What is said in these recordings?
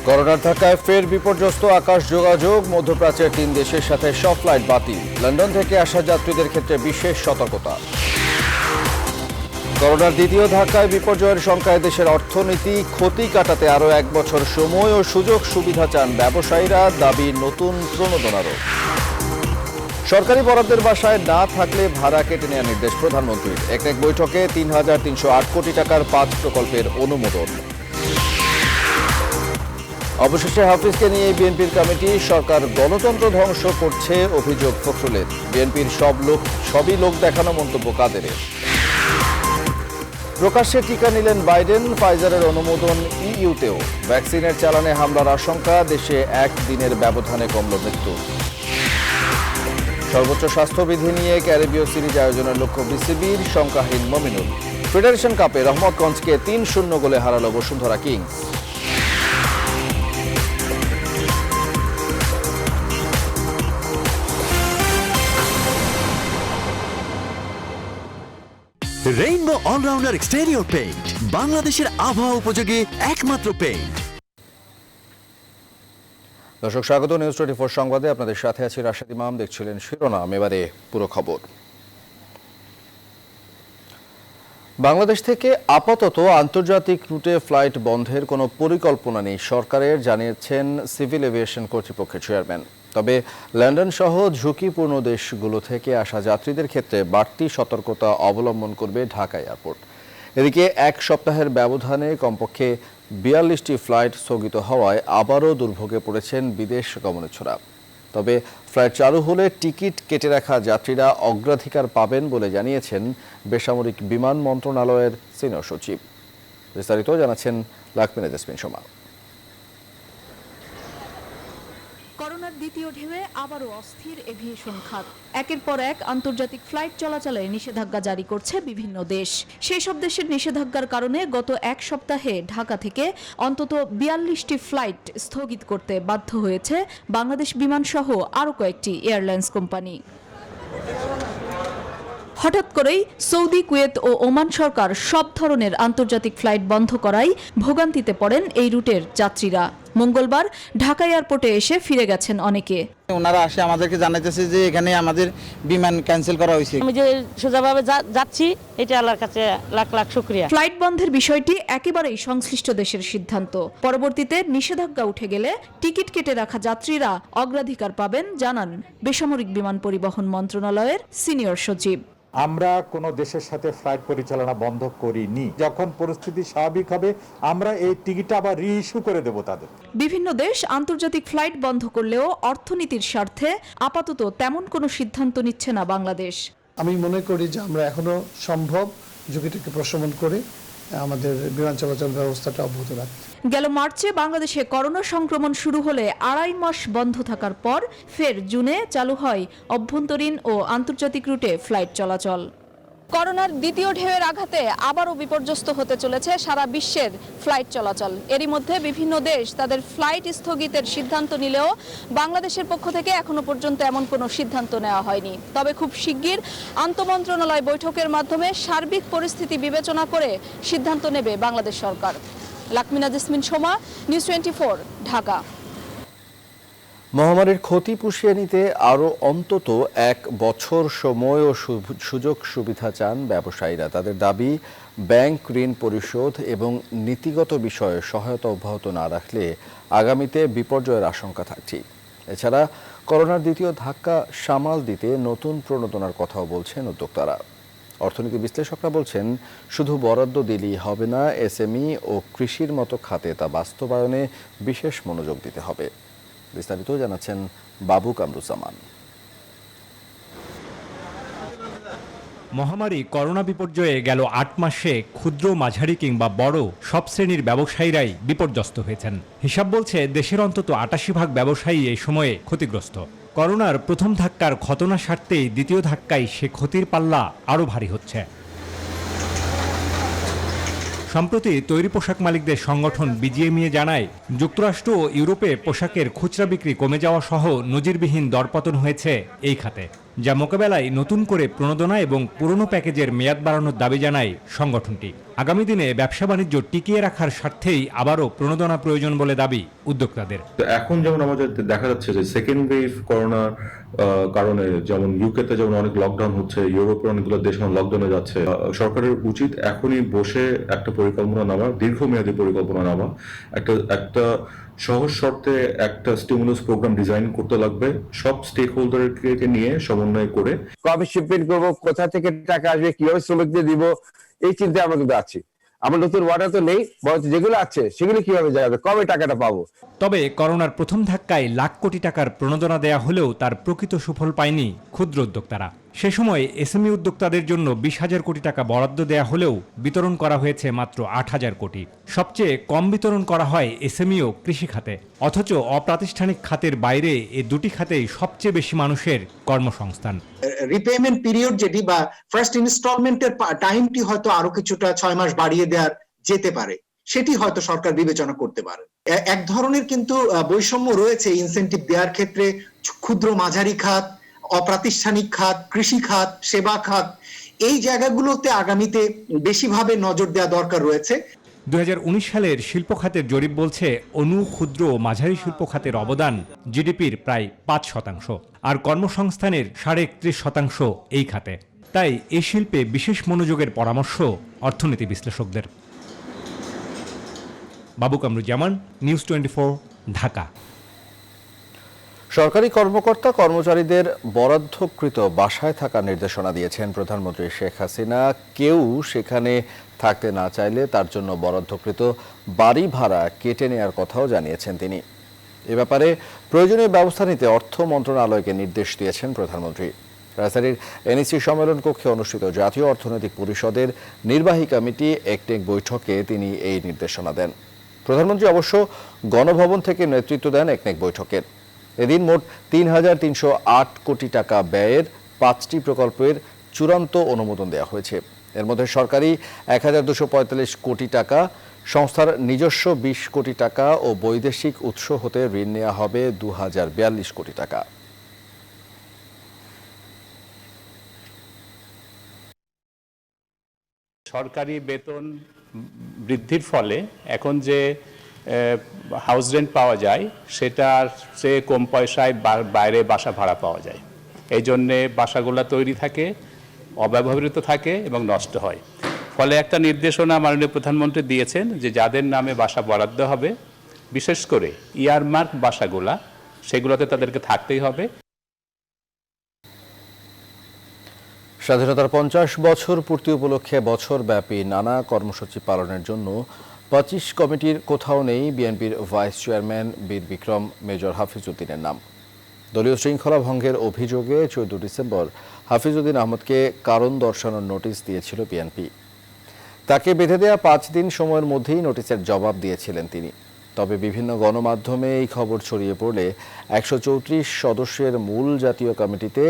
করোনার ধাক্কায় ফের বিপর্যস্ত আকাশ যোগাযোগ। মধ্যপ্রাচ্যের 3 দেশের সাথে সব ফ্লাইট বাতিল। লন্ডন থেকে আসা যাত্রীদের ক্ষেত্রে বিশেষ সতর্কতা। করোনার দ্বিতীয় ধাক্কায় বিপর্যয়ের শঙ্কায় দেশের অর্থনীতি। ক্ষতি কাটাতে আরও 1 বছর সময় ও সুযোগ সুবিধা চান ব্যবসায়ীরা। দাবি নতুন প্রণোদনারও। সরকারি বরাদ্দের বাসায় না থাকলে ভাড়া কেটে নেওয়ার নির্দেশ প্রধানমন্ত্রীর। এক বৈঠকে 3,308 কোটি টাকার 5 প্রকল্পের অনুমোদন। অবশেষে হাফিজকে নিয়ে বিএনপির কমিটি। সরকার গণতন্ত্র ধ্বংস করছে অভিযোগ ফখরুলের। বিএনপির সবই লোক দেখানো মন্তব্য কাদেরের। প্রকাশ্যে টিকা নিলেন বাইডেন। ফাইজারের অনুমোদন ইইউতেও। ভ্যাকসিনের চালানে হামলার আশঙ্কা। দেশে 1 দিনের ব্যবধানে কমল মৃত্যু। সর্বোচ্চ স্বাস্থ্যবিধি নিয়ে ক্যারিবীয় সিরিজ আয়োজনের লক্ষ্য বিসিবির। শঙ্কাহীন মমিনুল। ফেডারেশন কাপে রহমতগঞ্জকে 3-0 গোলে হারালো Bashundhara Kings. Rainbow Allrounder exterior paint, বাংলাদেশের আবহাওয়া উপযোগী একমাত্র পেইন্ট। দর্শক স্বাগত নিউজ 24 সংবাদে। আপনাদের সাথে আছি রাশেদ ইমাম। দেখছিলেন শিরোনাম, এবারে পুরো খবর। বাংলাদেশ থেকে আপাতত আন্তর্জাতিক রুটে ফ্লাইট বন্ধের কোনো পরিকল্পনা নেই সরকারের, জানিয়েছেন সিভিল এভিয়েশন কর্তৃপক্ষের চেয়ারম্যান। তবে লন্ডন সহ ঝুঁকিপূর্ণ দেশগুলো থেকে আসা যাত্রীদের ক্ষেত্রে বাড়তি সতর্কতা অবলম্বন করবে ঢাকা এয়ারপোর্ট। এদিকে 1 সপ্তাহের ব্যবধানে কমপক্ষে 42টি ফ্লাইট স্থগিত হওয়ায় আবারও দুর্ভোগে পড়েছেন বিদেশ গমনেচ্ছুরা। তবে ফ্লাইট চালু হলে টিকিট কেটে রাখা যাত্রীরা অগ্রাধিকার পাবেন বলে জানিয়েছেন বেসামরিক বিমান মন্ত্রণালয়ের সিনিয়র সচিব। বিস্তারিত জানাচ্ছেন লাকমিনা জেসমিন সোমা। করোনার দ্বিতীয় ঢেউয়ে আবারও অস্থির এভিয়েশন খাত। একের পর এক আন্তর্জাতিক ফ্লাইট চলাচলে নিষেধাজ্ঞা জারি করছে বিভিন্ন দেশ। সেই সব দেশের নিষেধাজ্ঞার কারণে গত 1 সপ্তাহে ঢাকা থেকে অন্তত 42টি ফ্লাইট স্থগিত করতে বাধ্য হয়েছে বাংলাদেশ বিমান সহ আরও কয়েকটি এয়ারলাইন্স কোম্পানি। হঠাৎ করেই সৌদি, কুয়েত ও ওমান সরকার সব ধরনের আন্তর্জাতিক ফ্লাইট বন্ধ করায় ভোগান্তিতে পড়েন এই রুটের যাত্রীরা। মঙ্গলবার ঢাকা এয়ারপোর্টে এসে ফিরে গেছেন অনেকে। ওনারা আসে আমাদেরকে জানাইতেছে যে এখানে আমাদের বিমান ক্যান্সেল করা হয়েছে। আমি যে সোজাভাবে যাচ্ছি, এটা আল্লাহর কাছে লাখ লাখ শুকরিয়া। ফ্লাইট বন্ধের বিষয়টি একেবারেই সংশ্লিষ্ট দেশের সিদ্ধান্ত। পরবর্তীতে নিষেধাজ্ঞা উঠে গেলে টিকিট কেটে রাখা যাত্রীরা অগ্রাধিকার পাবেন, জানান বেসামরিক বিমান পরিবহন মন্ত্রণালয়ের সিনিয়র সচিব। আমরা কোনো দেশের সাথে ফ্লাইট পরিচালনা বন্ধ করিনি। যখন পরিস্থিতি স্বাভাবিক হবে আমরা এই টিকিটটা আবার রিইস্যু করে দেব তাদের। বিভিন্ন দেশ আন্তর্জাতিক ফ্লাইট বন্ধ করলেও অর্থনীতির স্বার্থে আপাতত তেমন কোনো সিদ্ধান্ত নিচ্ছে না বাংলাদেশ। আমি মনে করি যে আমরা এখনো সম্ভব ঝুঁকিটাকে প্রশমন করে আমাদের বিমান চলাচল ব্যবস্থাটা অব্যাহত রাখতে। গেল মার্চে বাংলাদেশে করোনা সংক্রমণ শুরু হলে 2.5 মাস বন্ধ থাকার পর ফের জুনে চালু হয় অভ্যন্তরীণ ও আন্তর্জাতিক রুটে ফ্লাইট চলাচল। করোনার দ্বিতীয় ঢেউয়ের আঘাতে আবারও বিপর্যস্ত হতে চলেছে সারা বিশ্বের ফ্লাইট চলাচল। এরই মধ্যে বিভিন্ন দেশ তাদের ফ্লাইট স্থগিতের সিদ্ধান্ত নিলেও বাংলাদেশের পক্ষ থেকে এখনো পর্যন্ত এমন কোনো সিদ্ধান্ত নেওয়া হয়নি। তবে খুব শিগগির আন্তঃমন্ত্রণালয় বৈঠকের মাধ্যমে সার্বিক পরিস্থিতি বিবেচনা করে সিদ্ধান্ত নেবে বাংলাদেশ সরকার। লাকমিনা জেসমিন সোমা, নিউজ 24, ঢাকা। মহামারীর ক্ষতি পুষিয়ে নিতে আরও অন্তত 1 বছর সময় ও সুযোগ সুবিধা চান ব্যবসায়ীরা। তাদের দাবি, ব্যাংক ঋণ পরিশোধ এবং নীতিগত বিষয়ে সহায়তা অব্যাহত না রাখলে আগামীতে বিপর্যয়ের আশঙ্কা থাকছে। এছাড়া করোনার দ্বিতীয় ধাক্কা সামাল দিতে নতুন প্রণোদনার কথাও বলছেন উদ্যোক্তারা। অর্থনীতি বিশ্লেষকরা বলছেন, শুধু বরাদ্দ দিলেই হবে না, এসএমই ও কৃষির মতো খাতে তা বাস্তবায়নে বিশেষ মনোযোগ দিতে হবে। বিস্তারিত জানাচ্ছেন বাবু কামরুজ্জামান। মহামারী করোনা বিপর্যয়ে গেল 8 মাসে ক্ষুদ্র, মাঝারি কিংবা বড় সব শ্রেণীর ব্যবসায়ীরাই বিপর্যস্ত হয়েছেন। হিসাব বলছে দেশের অন্তত 88% ব্যবসায়ী এই সময়ে ক্ষতিগ্রস্ত। করোনার প্রথম ধাক্কার ক্ষত না সারতেই দ্বিতীয় ধাক্কায় সে ক্ষতির পাল্লা আরও ভারী হচ্ছে। সম্প্রতি তৈরি পোশাক মালিকদের সংগঠন বিজিএমইএ জানায়, যুক্তরাষ্ট্র ও ইউরোপে পোশাকের খুচরা বিক্রি কমে যাওয়া সহ নজিরবিহীন দরপতন হয়েছে এই খাতে। যা মোকাবেলায় নতুন করে প্রণোদনা এবং পুরনো প্যাকেজের মেয়াদ বাড়ানোর দাবি জানায় সংগঠনটি। আগামী দিনে ব্যবসা বাণিজ্য টিকিয়ে রাখার স্বার্থেই আবারও প্রণোদনা প্রয়োজন বলে দাবি উদ্যোক্তাদের। এখন যেমন আমাদের দেখা যাচ্ছে যে সেকেন্ড ওয়েভ করোনার কারণে যেমন ইউকেতে যেমন অনেক লকডাউন হচ্ছে, ইউরোপের অনেকগুলো দেশ লকডাউনে যাচ্ছে, সরকারের উচিত এখনই বসে একটা পরিকল্পনা নেওয়া, দীর্ঘমেয়াদী পরিকল্পনা নেওয়া, একটা সহজ শর্তে একটা স্টিমুলাস প্রোগ্রাম ডিজাইন করতে লাগবে, সব স্টেক হোল্ডারকে নিয়ে সমন্বয় করে। কবে শিপমেন্ট করবো, কোথা থেকে টাকা আসবে, কিভাবে শ্রমিকদের দিব, এই চিন্তায় আমরা কিন্তু আছি। আমার নতুন ওয়ার্ডার তো নেই, বরঞ্চ যেগুলো আছে সেগুলো কিভাবে যাবে, কবে টাকাটা পাবো। তবে করোনার প্রথম ধাক্কায় লাখ কোটি টাকার প্রণোদনা দেয়া হলেও তার প্রকৃত সুফল পায়নি ক্ষুদ্র উদ্যোক্তারা। সে সময় এসএমই উদ্যোক্তাদের জন্য 20,000 কোটি টাকা বরাদ্দ দেয়া হলেও বিতরণ করা হয়েছে মাত্র 8,000 কোটি। সবচেয়ে কম বিতরণ করা হয় এসএমই ও কৃষি খাতে। অথচ অপ্রাতিষ্ঠানিক খাতের বাইরে এই দুটি খাতেই সবচেয়ে বেশি মানুষের কর্মসংস্থান। রিপেমেন্ট পিরিয়ড যেটি বা ফার্স্ট ইনস্টলমেন্টের টাইমটি হয়তো আরো কিছুটা 6 মাস বাড়িয়ে দেওয়ার যেতে পারে, সেটি হয়তো সরকার বিবেচনা করতে পারে। এক ধরনের কিন্তু বৈষম্য রয়েছে ইনসেনটিভ দেওয়ার ক্ষেত্রে। ক্ষুদ্র মাঝারি খাত, অপ্রাতিষ্ঠানিক খাত, কৃষি খাত, সেবা খাত, এই জায়গাগুলোতে আগামীতে বেশিভাবে নজর দেওয়া দরকার রয়েছে। 2019 সালের শিল্প খাতের জরিপ বলছে অনু, ক্ষুদ্র ও মাঝারি শিল্প খাতের অবদান জিডিপির প্রায় 5%, আর কর্মসংস্থানের 31.5% এই খাতে। তাই এই শিল্পে বিশেষ মনোযোগের পরামর্শ অর্থনীতি বিশ্লেষকদের। বাবু কামরুজ্জামান, নিউজ 24, ঢাকা। সরকারি কর্মকর্তা কর্মচারীদের বরাদ্দকৃত বাসায় থাকার নির্দেশনা দিয়েছেন প্রধানমন্ত্রী শেখ হাসিনা। কেউ সেখানে থাকতে না চাইলে তার জন্য বরাদ্দকৃত বাড়ি ভাড়া কেটে নেওয়ার কথাও জানিয়েছেন তিনি। এ ব্যাপারে প্রয়োজনীয় ব্যবস্থা নিতে অর্থ মন্ত্রণালয়কে নির্দেশ দিয়েছেন প্রধানমন্ত্রী। রাজধানীর এনইসি সম্মেলন কক্ষে অনুষ্ঠিত জাতীয় অর্থনৈতিক পরিষদের নির্বাহী কমিটি একনেক বৈঠকে তিনি এই নির্দেশনা দেন। প্রধানমন্ত্রী অবশ্য গণভবন থেকে নেতৃত্ব দেন একনেক বৈঠকের। এদিন মোট 3,308 কোটি টাকা ব্যয়ের 5টি প্রকল্পের চূড়ান্ত অনুমোদন দেওয়া হয়েছে। এর মধ্যে সরকারি 1,245 কোটি টাকা, সংস্থার নিজস্ব 20 কোটি টাকা ও বৈদেশিক উৎস হতে ঋণ নেওয়া হবে 2,042 কোটি টাকা। সরকারি বেতন বৃদ্ধির ফলে এখন যে হাউস রেন্ট পাওয়া যায় সেটার চেয়ে কম পয়সায় বাইরে বাসা ভাড়া পাওয়া যায়। এই জন্যে বাসাগুলো তৈরি থাকে, অব্যবহৃত থাকে এবং নষ্ট হয়। ফলে একটা নির্দেশনা মাননীয় প্রধানমন্ত্রী দিয়েছেন যে যাদের নামে বাসা বরাদ্দ হবে, বিশেষ করে ইয়ারমার্ক বাসাগুলা, সেগুলোতে তাদেরকে থাকতেই হবে। স্বাধীনতার 50 বছর পূর্তি উপলক্ষে বছরব্যাপী নানা কর্মসূচি পালনের জন্য 25 কমিটির কোথাও নেই বিএনপির ভাইস চেয়ারম্যান বীর বিক্রম মেজর হাফিজউদ্দিনের নাম। দলীয় শৃঙ্খলা ভঙ্গের অভিযোগে 14 ডিসেম্বর হাফিজউদ্দিন আহমদকে কারণ দর্শানোর নোটিশ দিয়েছিল বিএনপি। তাকে বেঁধে দেওয়া 5 দিন সময়ের মধ্যেই নোটিশের জবাব দিয়েছিলেন তিনি। তবে বিভিন্ন গণমাধ্যমে এই খবর ছড়িয়ে পড়লে 134 সদস্যের মূল জাতীয় কমিটিতে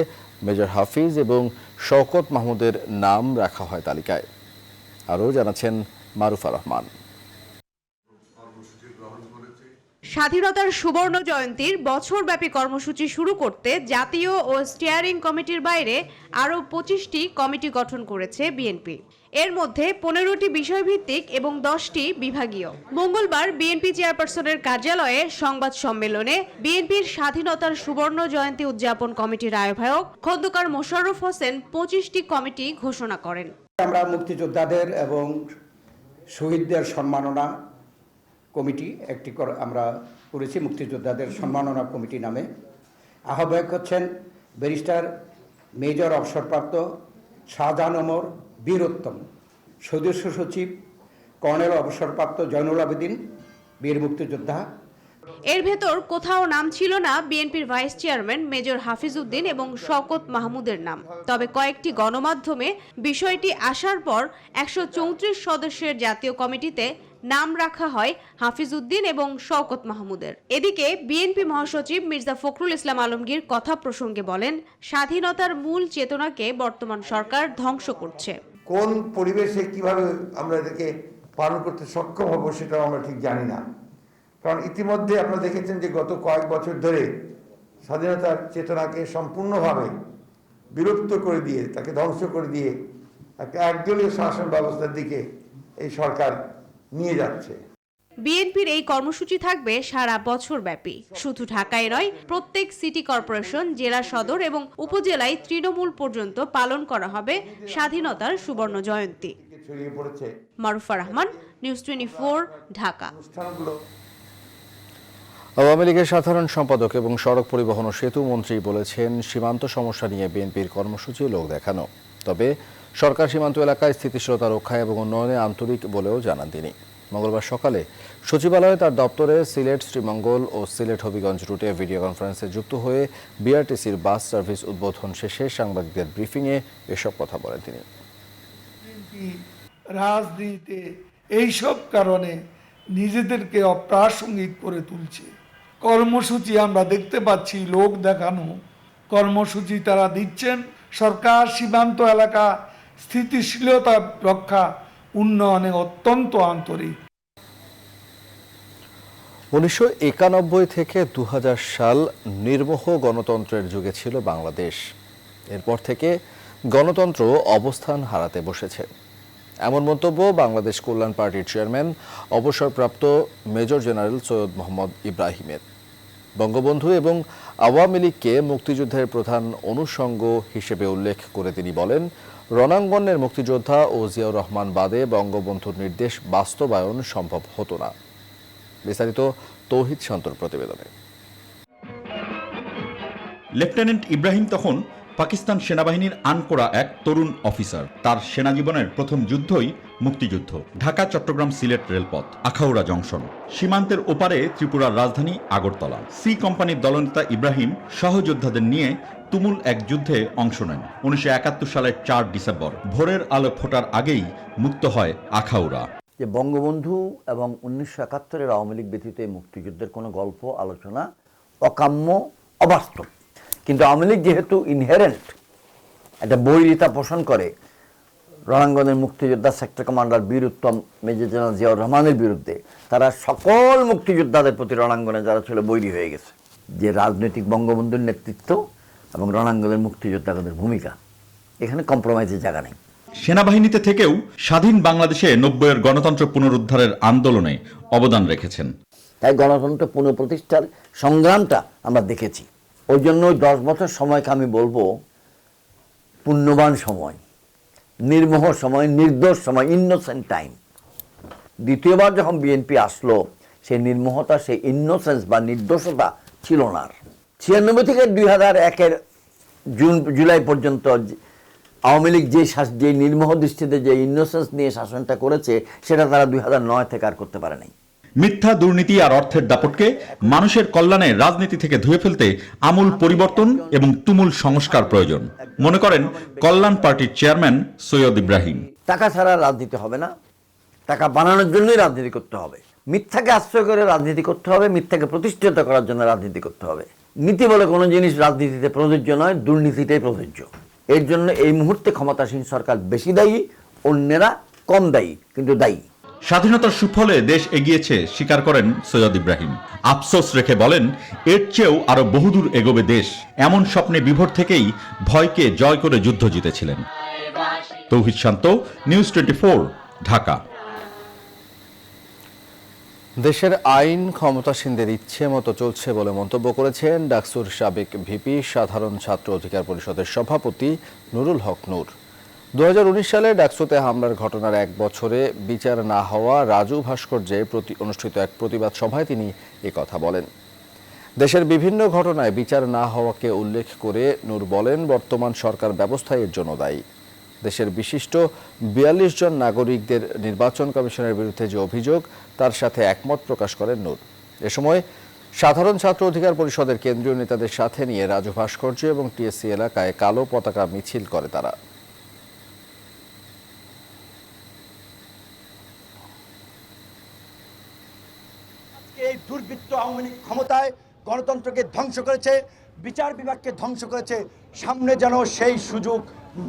মেজর হাফিজ এবং শওকত মাহমুদের নাম রাখা হয় তালিকায়। আরও জানাচ্ছেন মারুফা রহমান। স্বাধীনতার সুবর্ণ জয়ন্তীর বছরব্যাপী কর্মসূচি শুরু করতে জাতীয় ও স্টিয়ারিং কমিটির বাইরে আরও 25টি কমিটি গঠন করেছে বিএনপি। এর মধ্যে 15টি বিষয়ভিত্তিক এবং 10টি বিভাগীয়। মঙ্গলবার বিএনপি চেয়ারপারসনের কার্যালয়ে সংবাদ সম্মেলনে বিএনপির স্বাধীনতার সুবর্ণ জয়ন্তী উদযাপন কমিটির আহ্বায়ক খন্দকার মোশাররফ হোসেন 25টি কমিটি ঘোষণা করেন। আমরা মুক্তিযোদ্ধাদের এবং শহীদদের সম্মাননা কমিটি একটি আমরা করেছি, মুক্তিযোদ্ধাদের সম্মাননা কমিটি নামে। আহ্বায়ক হচ্ছেন ব্যারিস্টার মেজর অবসরপ্রাপ্ত শাহজাহান ওমর বীরোত্তম। সদস্য সচিব কর্নেল অবসরপ্রাপ্ত জয়নুল আবেদিন, বীর মুক্তিযোদ্ধা। এর ভেতর কোথাও নাম ছিল না বিএনপির ভাইস চেয়ারম্যান মেজর হাফিজউদ্দিন এবং শওকত মাহমুদের নাম। তবে কয়েকটি গণমাধ্যমে বিষয়টি আসার পর 134 সদস্যের জাতীয় কমিটিতে নাম রাখা হয় হাফিজউদ্দিন এবং শওকত মাহমুদের। এদিকে বিএনপি মহাসচিব মির্জা ফখরুল ইসলাম আলমগীর কথা প্রসঙ্গে বলেন, স্বাধীনতার মূল চেতনাকে বর্তমান সরকার ধ্বংস করছে। কোন পরিবেশে কিভাবে আমরা এটাকে পালন করতে সক্ষম হব সেটাও আমরা ঠিক জানি না। কারণ ইতিমধ্যে আপনারা দেখেছেন যে গত কয়েক বছর ধরে স্বাধীনতার চেতনাকে সম্পূর্ণভাবে বিলুপ্ত করে দিয়ে, তাকে ধ্বংস করে দিয়ে একটা একদলীয় শাসন ব্যবস্থার দিকে এই সরকার নিয়ে যাচ্ছে। বিএনপির এই কর্মসূচি থাকবে সারা বছর ব্যাপী। শুধু ঢাকায় নয়, প্রত্যেক সিটি কর্পোরেশন, জেলা সদর এবং উপজেলায় তৃণমূল পর্যন্ত পালন করা হবে স্বাধীনতার সুবর্ণ জয়ন্তী। মারুফা রহমান, নিউজ 24, ঢাকা। আওয়ামী লীগের সাধারণ সম্পাদক এবং সড়ক পরিবহন ও সেতু মন্ত্রী বলেছেন, সীমান্ত সমস্যা নিয়ে বিএনপির কর্মসূচি লোক দেখানো। তবে সরকার সীমান্ত এলাকায় স্থিতিশীলতা রক্ষা এবং উন্নয়নে আন্তরিক বলেও জানান তিনি। মঙ্গলবার সকালে সচিবালয়ে তার দপ্তরে সিলেট শ্রীমঙ্গল ও সিলেট হবিগঞ্জ রুটে ভিডিও কনফারেন্সে যুক্ত হয়ে বিআরটিসির বাস সার্ভিস উদ্বোধন শেষে সাংবাদিকদের ব্রিফিংয়ে এসব কথা বলেন তিনি। রাজনীতিতে এইসব কারণে নিজেদেরকে অপ্রাসঙ্গিক করে তুলছে। কর্মসূচি আমরা দেখতে পাচ্ছি লোক দেখানো কর্মসূচি তারা দিচ্ছেন। সরকার সীমান্ত এলাকা স্থিতিশীলতা রক্ষা উন্নয়নে অত্যন্ত আন্তরিক। 1991 থেকে 2000 সাল নির্মোহ গণতন্ত্রের যুগে ছিল বাংলাদেশ। এরপর থেকে গণতন্ত্র অবস্থান হারাতে বসেছে, এমন মন্তব্য বাংলাদেশ কল্যাণ পার্টির চেয়ারম্যান অবসরপ্রাপ্ত মেজর জেনারেল সৈয়দ মোহাম্মদ ইব্রাহিমের। বঙ্গবন্ধু এবং আওয়ামী লীগকে মুক্তিযুদ্ধের প্রধান অনুষঙ্গ হিসেবে উল্লেখ করে তিনি বলেন, রণাঙ্গনের মুক্তিযোদ্ধা ও জিয়াউর রহমান বাদে বঙ্গবন্ধুর নির্দেশ বাস্তবায়ন সম্ভব হতো না। বিস্তারিত তৌহিদ শান্তর প্রতিবেদনে। লেফটেন্যান্ট ইব্রাহিম তখন পাকিস্তান সেনাবাহিনীর আনকোরা এক তরুণ অফিসার। তার সেনা জীবনের প্রথম যুদ্ধই মুক্তিযুদ্ধ। ঢাকা চট্টগ্রাম সিলেট রেলপথ, আখাউড়া জংশন, সীমান্তের ওপারে ত্রিপুরার রাজধানী আগরতলা। সি কোম্পানির দলনেতা ইব্রাহিম সহযোদ্ধাদের নিয়ে তুমুল এক যুদ্ধে অংশ নেন। 1971 সালের 4 ডিসেম্বর ভোরের আলো ফোটার আগেই মুক্ত হয় আখাউড়া। যে বঙ্গবন্ধু এবং 1971-এর আওয়ামী লীগ ব্যতীত মুক্তিযুদ্ধের কোনো গল্প আলোচনা অকাম্য, অবাস্তব। কিন্তু আওয়ামী লীগ যেহেতু ইনহেরেন্ট একটা বৈরিতা পোষণ করে রণাঙ্গনের মুক্তিযোদ্ধা সেক্টর কমান্ডার বীর উত্তম মেজর জেনারেল জিয়াউর রহমানের বিরুদ্ধে, তারা সকল মুক্তিযোদ্ধাদের প্রতি রণাঙ্গনে যারা ছিল বৈরী হয়ে গেছে। যে রাজনৈতিক বঙ্গবন্ধুর নেতৃত্ব এবং রণাঙ্গনের মুক্তিযোদ্ধাদের ভূমিকা, এখানে কম্প্রোমাইজের জায়গা নেই। সেনাবাহিনীতে থেকেও স্বাধীন বাংলাদেশে 90-এর গণতন্ত্র পুনরুদ্ধারের আন্দোলনে অবদান রেখেছেন। তাই গণতন্ত্র পুনঃপ্রতিষ্ঠার সংগ্রামটা আমরা দেখেছি। ওই জন্য 10 বছর সময়কে আমি বলবো পুণ্যবান সময়, নির্মোহ সময়, নির্দোষ সময়, ইনোসেন্ট টাইম। দ্বিতীয়বার যখন বিএনপি আসলো, সেই নির্মোহতা, সেই ইনোসেন্স বা নির্দোষতা ছিল না। 96 থেকে 2001-এর জুলাই পর্যন্ত আওয়ামী লীগ যে নির্মোহ দৃষ্টিতে যে ইনোসেন্স নিয়ে শাসনটা করেছে, সেটা তারা 2009 থেকে আর করতে পারে নাই। মিথ্যা, দুর্নীতি আর অর্থের দাপটকে মানুষের কল্যাণে রাজনীতি থেকে ধুয়ে ফেলতে আমূল পরিবর্তন এবং তুমুল সংস্কার প্রয়োজন মনে করেন কল্যাণ পার্টির চেয়ারম্যান সৈয়দ ইব্রাহিম। টাকা ছাড়া রাজনীতি হবে না, টাকা বানানোর জন্যই রাজনীতি করতে হবে। মিথ্যাকে আশ্রয় করে রাজনীতি করতে হবে, মিথ্যাকে প্রতিষ্ঠিত করার জন্য রাজনীতি করতে হবে। নীতি বলে কোনো জিনিস রাজনীতিতে প্রযোজ্য নয়, দুর্নীতিটাই প্রযোজ্য। এর জন্য এই মুহূর্তে ক্ষমতাসীন সরকার বেশি দায়ী, অন্যেরা কম দায়ী, কিন্তু দায়ী। স্বাধীনতার সুফলে দেশ এগিয়েছে স্বীকার করেন সৈয়দ ইব্রাহিম। আফসোস রেখে বলেন, এর চেয়েও আরো বহুদূর এগোবে দেশ। এমন স্বপ্নে বিভোর থেকেই ভয়কে জয় করে যুদ্ধ জিতেছিলেন। তৌহিদ শান্ত, নিউজ 24, ঢাকা। দেশের আইন ক্ষমতাসীনদের ইচ্ছে মতো চলছে বলে মন্তব্য করেছেন ডাকসুর সাবেক ভিপি, সাধারণ ছাত্র অধিকার পরিষদের সভাপতি নুরুল হক নূর। 2019 সালে ডাকসুতে হামলার ঘটনার 1 বছরে বিচার না হওয়া রাজু ভাস্কর্যে অনুষ্ঠিত এক প্রতিবাদ সভায় তিনি কথা বলেন। দেশের বিভিন্ন ঘটনায় বিচার না হওয়াকে উল্লেখ করে নূর বলেন, বর্তমান সরকার ব্যবস্থা এর জন্য দায়ী। দেশের বিশিষ্ট 42 জন নাগরিকদের নির্বাচন কমিশনের বিরুদ্ধে যে অভিযোগ, তার সাথে একমত প্রকাশ করেন নূর। এ সময় সাধারণ ছাত্র অধিকার পরিষদের কেন্দ্রীয় নেতাদের সাথে নিয়ে রাজু ভাস্কর্য এবং টিএসসি এলাকায় কালো পতাকা মিছিল করে তারা। এই দুর্বৃত্ত আওয়ামী লীগ ক্ষমতায় গণতন্ত্রকে ধ্বংস করেছে, বিচার বিভাগকে ধ্বংস করেছে। সামনে যেন সেই সুযোগ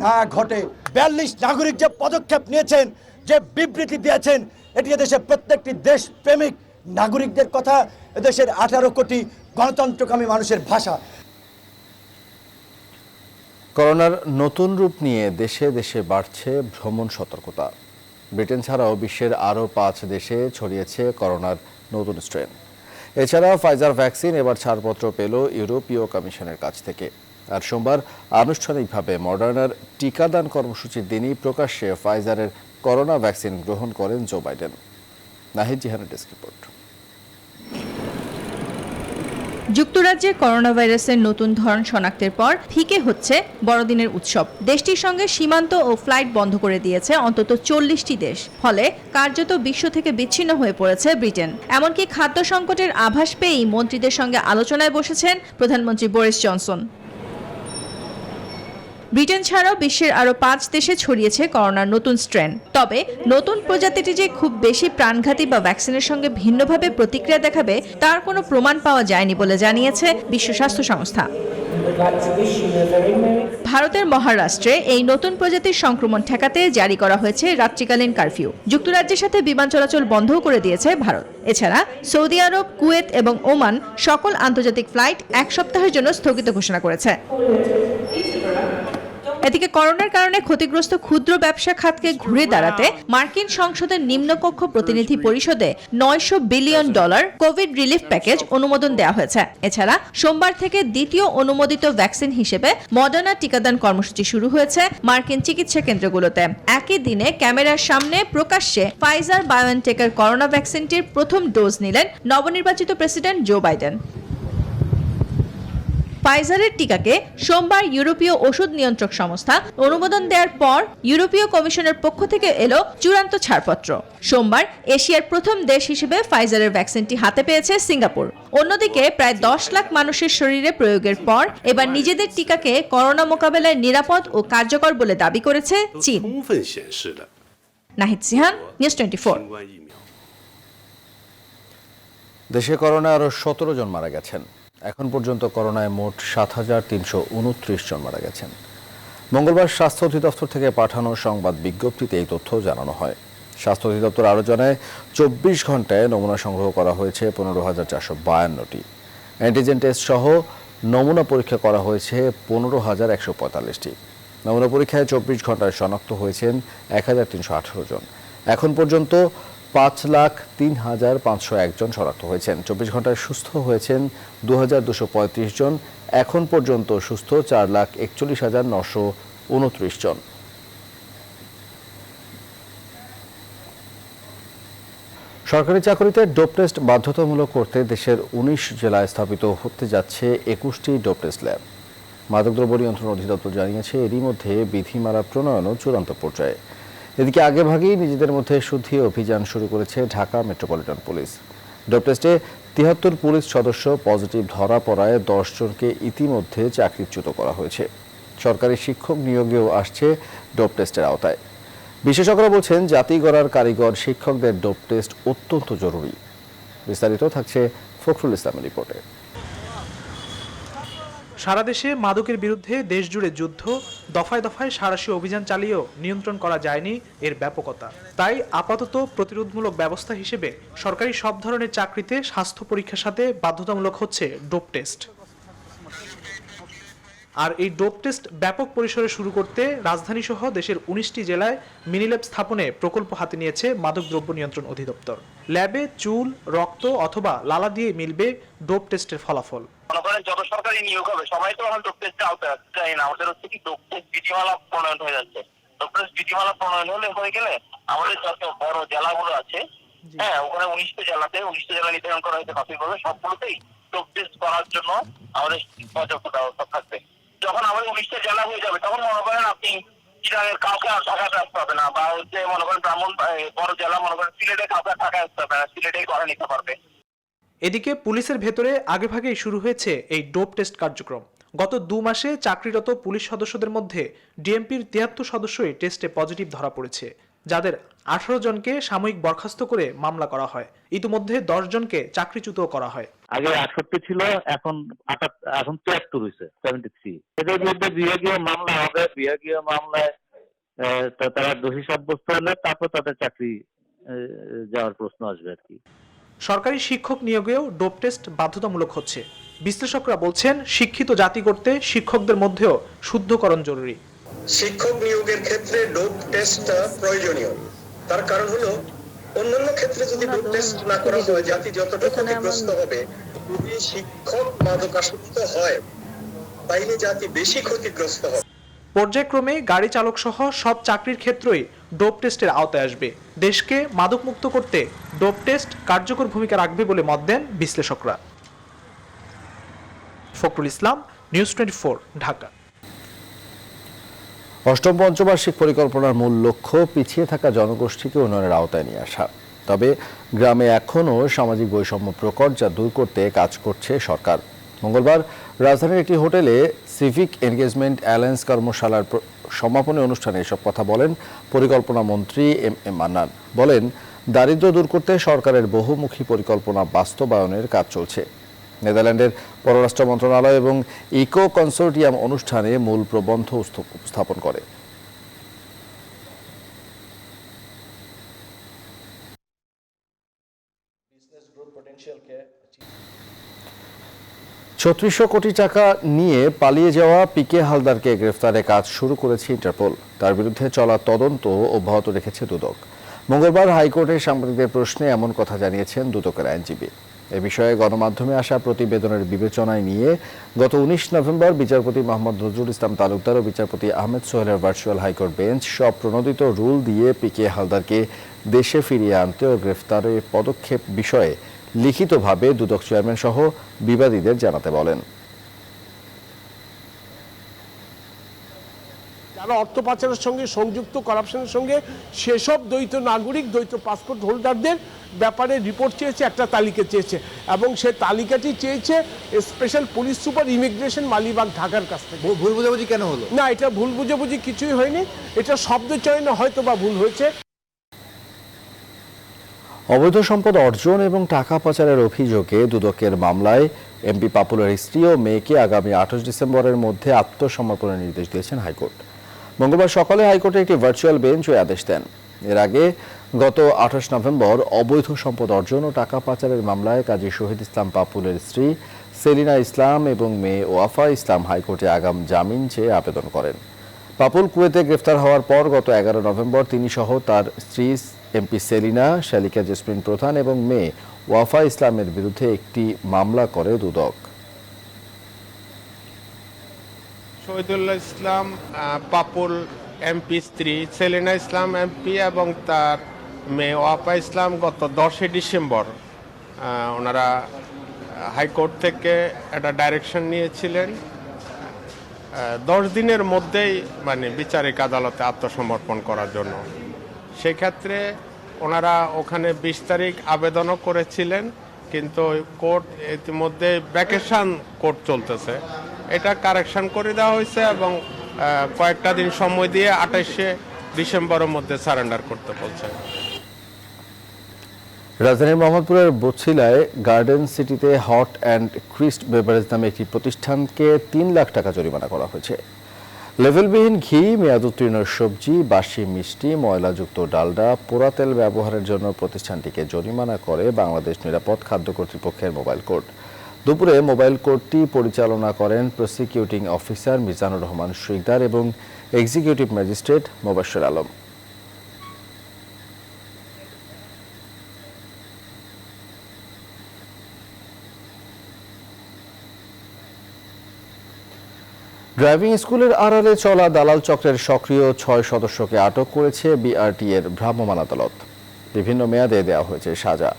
না ঘটে। 42 নাগরিক যে পদক্ষেপ নিয়েছেন, যে বিবৃতি দিয়েছেন, এটি দেশের প্রত্যেকটি দেশপ্রেমিক নাগরিকদের কথা, এদেশের 18 কোটি গণতন্ত্রকামী মানুষের ভাষা। করোনার নতুন রূপ নিয়ে দেশে দেশে বাড়ছে ভ্রমণ সতর্কতা। ব্রিটেন ছাড়াও বিশ্বের আরও 5 দেশে ছড়িয়েছে করোনার নতুন স্ট্রেন। এছাড়া ফাইজার ভ্যাকসিন এবার ছাড়পত্র পেল ইউরোপীয় কমিশনের কাছ থেকে। আর সোমবার আনুষ্ঠানিকভাবে মডার্নার টিকাদান কর্মসূচির দিনই প্রকাশ্যে ফাইজারের করোনা ভ্যাকসিন গ্রহণ করেন জো বাইডেন। নাহিদ জিহানের ডেস্ক রিপোর্ট। যুক্তরাজ্যে করোনা ভাইরাসের নতুন ধরন শনাক্তের পর ফিকে হচ্ছে বড়দিনের উৎসব। দেশটির সঙ্গে সীমান্ত ও ফ্লাইট বন্ধ করে দিয়েছে অন্তত 40টি দেশ। ফলে কার্যত বিশ্ব থেকে বিচ্ছিন্ন হয়ে পড়েছে ব্রিটেন। এমনকি খাদ্য সংকটের আভাস পেয়েই মন্ত্রীদের সঙ্গে আলোচনায় বসেছেন প্রধানমন্ত্রী বরিস জনসন। ব্রিটেন ছাড়াও বিশ্বের আরও 5 দেশে ছড়িয়েছে করোনার নতুন স্ট্রেন। তবে নতুন প্রজাতিটি যে খুব বেশি প্রাণঘাতী বা ভ্যাকসিনের সঙ্গে ভিন্নভাবে প্রতিক্রিয়া দেখাবে তার কোনো প্রমাণ পাওয়া যায়নি বলে জানিয়েছে বিশ্ব স্বাস্থ্য সংস্থা। ভারতের মহারাষ্ট্রে এই নতুন প্রজাতির সংক্রমণ ঠেকাতে জারি করা হয়েছে রাত্রিকালীন কারফিউ। যুক্তরাজ্যের সাথে বিমান চলাচল বন্ধও করে দিয়েছে ভারত। এছাড়া সৌদি আরব, কুয়েত এবং ওমান সকল আন্তর্জাতিক ফ্লাইট 1 সপ্তাহের জন্য স্থগিত ঘোষণা করেছে। এদিকে করোনার কারণে ক্ষতিগ্রস্ত ক্ষুদ্র ব্যবসা খাতকে ঘুরে দাঁড়াতে মার্কিন সংসদের নিম্নকক্ষ প্রতিনিধি পরিষদে $900 বিলিয়ন কোভিড রিলিফ প্যাকেজ অনুমোদন দেওয়া হয়েছে। এছাড়া সোমবার থেকে দ্বিতীয় অনুমোদিত ভ্যাকসিন হিসেবে মডার্না টিকাদান কর্মসূচি শুরু হয়েছে মার্কিন চিকিৎসা কেন্দ্রগুলোতে। একই দিনে ক্যামেরার সামনে প্রকাশ্যে ফাইজার বায়োএনটেকের করোনা ভ্যাকসিনটির প্রথম ডোজ নিলেন নবনির্বাচিত প্রেসিডেন্ট জো বাইডেন। ফাইজারের টিকাকে সোমবার ইউরোপীয় ওষুধ নিয়ন্ত্রক সংস্থা অনুমোদন দেওয়ার পর ইউরোপীয় কমিশনের পক্ষ থেকে এলো চূড়ান্ত ছাড়পত্র। সোমবার এশিয়ার প্রথম দেশ হিসেবে ফাইজারের ভ্যাকসিনটি হাতে পেয়েছে সিঙ্গাপুর। অন্যদিকে প্রায় 10 লাখ মানুষের শরীরে প্রয়োগের পর এবার নিজেদের টিকাকে করোনা মোকাবেলায় নিরাপদ ও কার্যকর বলে দাবি করেছে চীন। নাহিদ সিহান, নিউজ 24। দেশে করোনায় আরও 17 জন মারা গেছেন। এখন পর্যন্ত করোনায় মোট 7,329 জন মারা গেছেন। মঙ্গলবার স্বাস্থ্য অধিদপ্তর থেকে পাঠানো সংবাদ বিজ্ঞপ্তিতে এই তথ্য জানানো হয়। স্বাস্থ্য অধিদপ্তর আরও জানায় 24 ঘন্টায় নমুনা সংগ্রহ করা হয়েছে 15,452টি। অ্যান্টিজেন টেস্ট সহ নমুনা পরীক্ষা করা হয়েছে 15,145টি। নমুনা পরীক্ষায় 24 ঘন্টায় শনাক্ত হয়েছেন 1,318 জন। এখন পর্যন্ত 5,03,501 জন শনাক্ত হয়েছেন। 24 ঘন্টায় সুস্থ হয়েছেন 2,235 জন। এখন পর্যন্ত সুস্থ 4,41,929 জন। সরকারি চাকরিতে ডোপ টেস্ট বাধ্যতামূলক করতে দেশের 19 জেলায় স্থাপিত হতে যাচ্ছে 21টি ডোপ টেস্ট ল্যাব। মাদকদ্রব্য নিয়ন্ত্রণ অধিদপ্তর জানিয়েছে এরই মধ্যে বিধিমালা প্রণয়নও চূড়ান্ত পর্যায়ে। এদিকে আগেভাগেই নিজেদের মধ্যে শুদ্ধি অভিযান শুরু করেছে ঢাকা মেট্রোপলিটন পুলিশ। ডোপ টেস্টে 73 পুলিশ সদস্য পজিটিভ ধরা পড়ায় 10 জনকে ইতিমধ্যে চাকরিচ্যুত করা হয়েছে। সরকারি শিক্ষক নিয়োগেও আসছে ডোপ টেস্টের আওতায়। বিশেষজ্ঞরা বলছেন জাতি গড়ার কারিগর শিক্ষকদের ডোপ টেস্ট অত্যন্ত জরুরি। বিস্তারিত থাকছে ফখরুল ইসলামের রিপোর্টে। সারা দেশে মাদকের বিরুদ্ধে দেশজুড়ে যুদ্ধ, দফায় দফায় সাঁড়াশি অভিযান চালিয়েও নিয়ন্ত্রণ করা যায়নি এর ব্যাপকতা। তাই আপাতত প্রতিরোধমূলক ব্যবস্থা হিসেবে সরকারি সব ধরনের চাকরিতে স্বাস্থ্য পরীক্ষার সাথে বাধ্যতামূলক হচ্ছে ডোপ টেস্ট। আর এই ডোপ টেস্ট ব্যাপক পরিসরে শুরু করতে রাজধানীসহ দেশের 19টি জেলায় মিনি ল্যাব স্থাপনে প্রকল্প হাতে নিয়েছে মাদকদ্রব্য নিয়ন্ত্রণ অধিদপ্তর। ল্যাবে চুল, রক্ত অথবা লালা দিয়ে মিলবে ডোপ টেস্টের ফলাফল। যত সরকারি নিয়োগ হবে সবাই তো এখন ডোপ টেস্টে আওতায় আসতে চাই না। আমাদের হচ্ছে কি ডোপ টেস্ট বিধিমালা প্রণয়ন হয়ে যাচ্ছে। ডোপ টেস্ট বিধিমালা প্রণয়ন হয়ে গেলে আমাদের যত বড় জেলাগুলো আছে, হ্যাঁ, ওখানে 19টা জেলা নির্ধারণ করা হয়েছে প্রাথমিকভাবে। সবগুলোতেই ডোপ টেস্ট করার জন্য আমাদের পর্যাপ্ত ব্যবস্থা থাকবে। যখন আমাদের 19টা জেলা হয়ে যাবে তখন মনে করেন আপনি চিটাগের কাউকে আর ঢাকাতে আসতে হবে না, বা হচ্ছে মনে করেন ব্রাহ্মণ বড় জেলা মনে করেন সিলেটে কাউকে ঢাকায় আসতে হবে না, সিলেটেই করে নিতে পারবে। এদিকে পুলিশের ভেতরে আগেভাগেই শুরু হয়েছে এই ডোপ টেস্ট কার্যক্রম। গত 2 মাসে চাকরিরত পুলিশ সদস্যদের মধ্যে ডিএমপির 73 সদস্যই টেস্টে পজিটিভ ধরা পড়েছে, যাদের 18 জনকে সাময়িক বরখাস্ত করে মামলা করা হয়। ইতিমধ্যে 10 জনকে চাকরিচ্যুত করা হয়। আগে 68 ছিল, এখন 73 হয়েছে, 73। এদের বিরুদ্ধে বিভাগীয় মামলা হবে। বিভাগীয় মামলায় তারা দোষী সাব্যস্ত হলে তারপর তাদের চাকরি যাওয়ার প্রশ্ন আসবে আর কি। সরকারি শিক্ষক নিয়োগেও ডোপ টেস্ট বাধ্যতামূলক হচ্ছে। বিশ্লেষকরা বলছেন, শিক্ষিত জাতি করতে শিক্ষকদের মধ্যেও শুদ্ধকরণ জরুরি। শিক্ষক নিয়োগের ক্ষেত্রে ডোপ টেস্ট প্রয়োজনীয়। তার কারণ হলো অন্যান্য ক্ষেত্রে যদি ডোপ টেস্ট না করা হয় জাতি যতটা ক্ষতিগ্রস্ত হবে, যদি শিক্ষক মাদকাসক্ত হয় তাইলে জাতি বেশি ক্ষতিগ্রস্ত হবে। পর্যায়ক্রমে গাড়ি চালক সহ সব চাকরির ক্ষেত্রেই ডোপ টেস্টের আওতায় আসবে। দেশকে মাদকমুক্ত করতে ডোপ টেস্ট কার্যকর ভূমিকা রাখবে বলে মত দেন বিশ্লেষকরা। ফখরুল ইসলাম, নিউজ 24, ঢাকা। অষ্টম পঞ্চবার্ষিক পরিকল্পনার মূল লক্ষ্য পিছিয়ে থাকা জনগোষ্ঠীকে উন্নয়নের আওতায় নিয়ে আসা। তবে গ্রামে এখনও সামাজিক বৈষম্য প্রকট, যা দূর করতে কাজ করছে সরকার। মঙ্গলবার রাজধানীর একটি হোটেলে সিভিক এনগেজমেন্ট অ্যালায়েন্স কর্মশালার সমাপনী অনুষ্ঠানে এসব কথা বলেন পরিকল্পনা মন্ত্রী এম এ মান্নান। বলেন, দারিদ্র্য দূর করতে সরকারের বহুমুখী পরিকল্পনা বাস্তবায়নের কাজ চলছে। নেদারল্যান্ডের পররাষ্ট্র মন্ত্রণালয় এবং ইকো কনসোর্টিয়াম অনুষ্ঠানে মূল প্রবন্ধ উপস্থাপন করে। ৩৬০০ কোটি টাকা নিয়ে পালিয়ে যাওয়া পিকে হালদারকে গ্রেফতারে কাজ শুরু করেছে ইন্টারপোল। তার বিরুদ্ধে চলা তদন্ত অব্যাহত রেখেছে দুদক। মঙ্গলবার হাইকোর্টে সাংবাদিকদের প্রশ্নে এমন কথা জানিয়েছেন দুদকের আইনজীবী। এ বিষয়ে গণমাধ্যমে আসা প্রতিবেদনের বিবেচনায় নিয়ে গত ১৯ নভেম্বর বিচারপতি মোহাম্মদ নজরুল ইসলাম তালুকদার ও বিচারপতি আহমেদ সোহেলের ভার্চুয়াল হাইকোর্ট বেঞ্চ সব প্রণোদিত রুল দিয়ে পিকে হালদারকে দেশে ফিরিয়ে আনতে ও গ্রেফতারের পদক্ষেপ বিষয়ে লিখিতভাবে দুদক চেয়ারম্যান সহ বিবাদীদের জানাতে বলেন। যারা অর্থ পাচারের সঙ্গে সংযুক্ত, করাপশনের সঙ্গে, সেসব দ্বৈত নাগরিক, দ্বৈত পাসপোর্ট হোল্ডারদের ব্যাপারে রিপোর্ট চেয়েছে, একটা তালিকা চেয়েছে, এবং সে তালিকাটি চেয়েছে special police super immigration Malibagh ঢাকার কাছ থেকে। ভুল বুঝাবুঝি কেন হলো? না, এটা ভুল বুঝাবুঝি কিছুই হয়নি, এটা শব্দচয়নে হয়তো বা ভুল হয়েছে। অবৈধ সম্পদ অর্জন এবং টাকা পাচারের অভিযোগে দুদকের মামলায় এমপি পাপুলের স্ত্রী ও মেয়েকে আগামী ২৮ ডিসেম্বরের মধ্যে আত্মসমর্পণের নির্দেশ দিয়েছেন হাইকোর্ট। মঙ্গলবার সকালে হাইকোর্টে একটি ভার্চুয়াল বেঞ্চ ওই আদেশ দেন। এর আগে গত ২৮ নভেম্বর অবৈধ সম্পদ অর্জন ও টাকা পাচারের মামলায় কাজী শহীদ ইসলাম পাপুলের স্ত্রী সেলিনা ইসলাম এবং মেয়ে ওয়াফা ইসলাম হাইকোর্টে আগাম জামিন চেয়ে আবেদন করেন। পাপুল কুয়েতে গ্রেফতার হওয়ার পর গত ১১ নভেম্বর তিনি সহ তার স্ত্রী এমপি সেলিনা, শালিকা জেসমিন প্রধান এবং মেয়ে ওয়াফা ইসলামের বিরুদ্ধে একটি মামলা করে দুদক। শহীদুল্লাহ ইসলাম পাপুল এমপি স্ত্রী, সেলিনা ইসলাম এমপি এবং তার মেয়ে ওয়াফা ইসলাম গত ১০ ডিসেম্বর ওনারা হাইকোর্ট থেকে একটা ডাইরেকশন নিয়েছিলেন ১০ দিনের মধ্যেই বিচারিক আদালতে আত্মসমর্পণ করার জন্য। সেক্ষেত্রে ওনারা ওখানে ২০ তারিখ আবেদনও করেছিলেন, কিন্তু কোর্ট ইতিমধ্যে ভ্যাকেশন কোর্ট চলতেছে, এটা কারেকশন করে দেওয়া হয়েছে এবং কয়েকটা দিন সময় দিয়ে ২৮ ডিসেম্বরের মধ্যে সারেন্ডার করতে বলছে। রাজধানীর মোহাম্মদপুরের বছিলায় গার্ডেন সিটিতে হট অ্যান্ড ক্রিস্ট বেভারেজ নামে একটি প্রতিষ্ঠানকে ৩ লাখ টাকা জরিমানা করা হয়েছে। লেভেলবিহীন ঘি, মেয়াদোত্তীর্ণ সবজি, বাসি মিষ্টি, ময়লাযুক্ত ডালডা, পোড়া তেল ব্যবহারের জন্য প্রতিষ্ঠানটিকে জরিমানা করে বাংলাদেশ নিরাপদ খাদ্য কর্তৃপক্ষের মোবাইল কোর্ট। দুপুরে মোবাইল কোর্টটি পরিচালনা করেন প্রসিকিউটিং অফিসার মিজানুর রহমান শিকদার এবং executive magistrate Mobashwer Alam. Driving স্কুলের আড়ালে চলা দালাল চক্রের সক্রিয় ৬ সদস্যকে আটক করেছে বিআরটি এর ভ্রাম্যমাণ আদালত। বিভিন্ন মেয়াদে দেওয়া হয়েছে সাজা।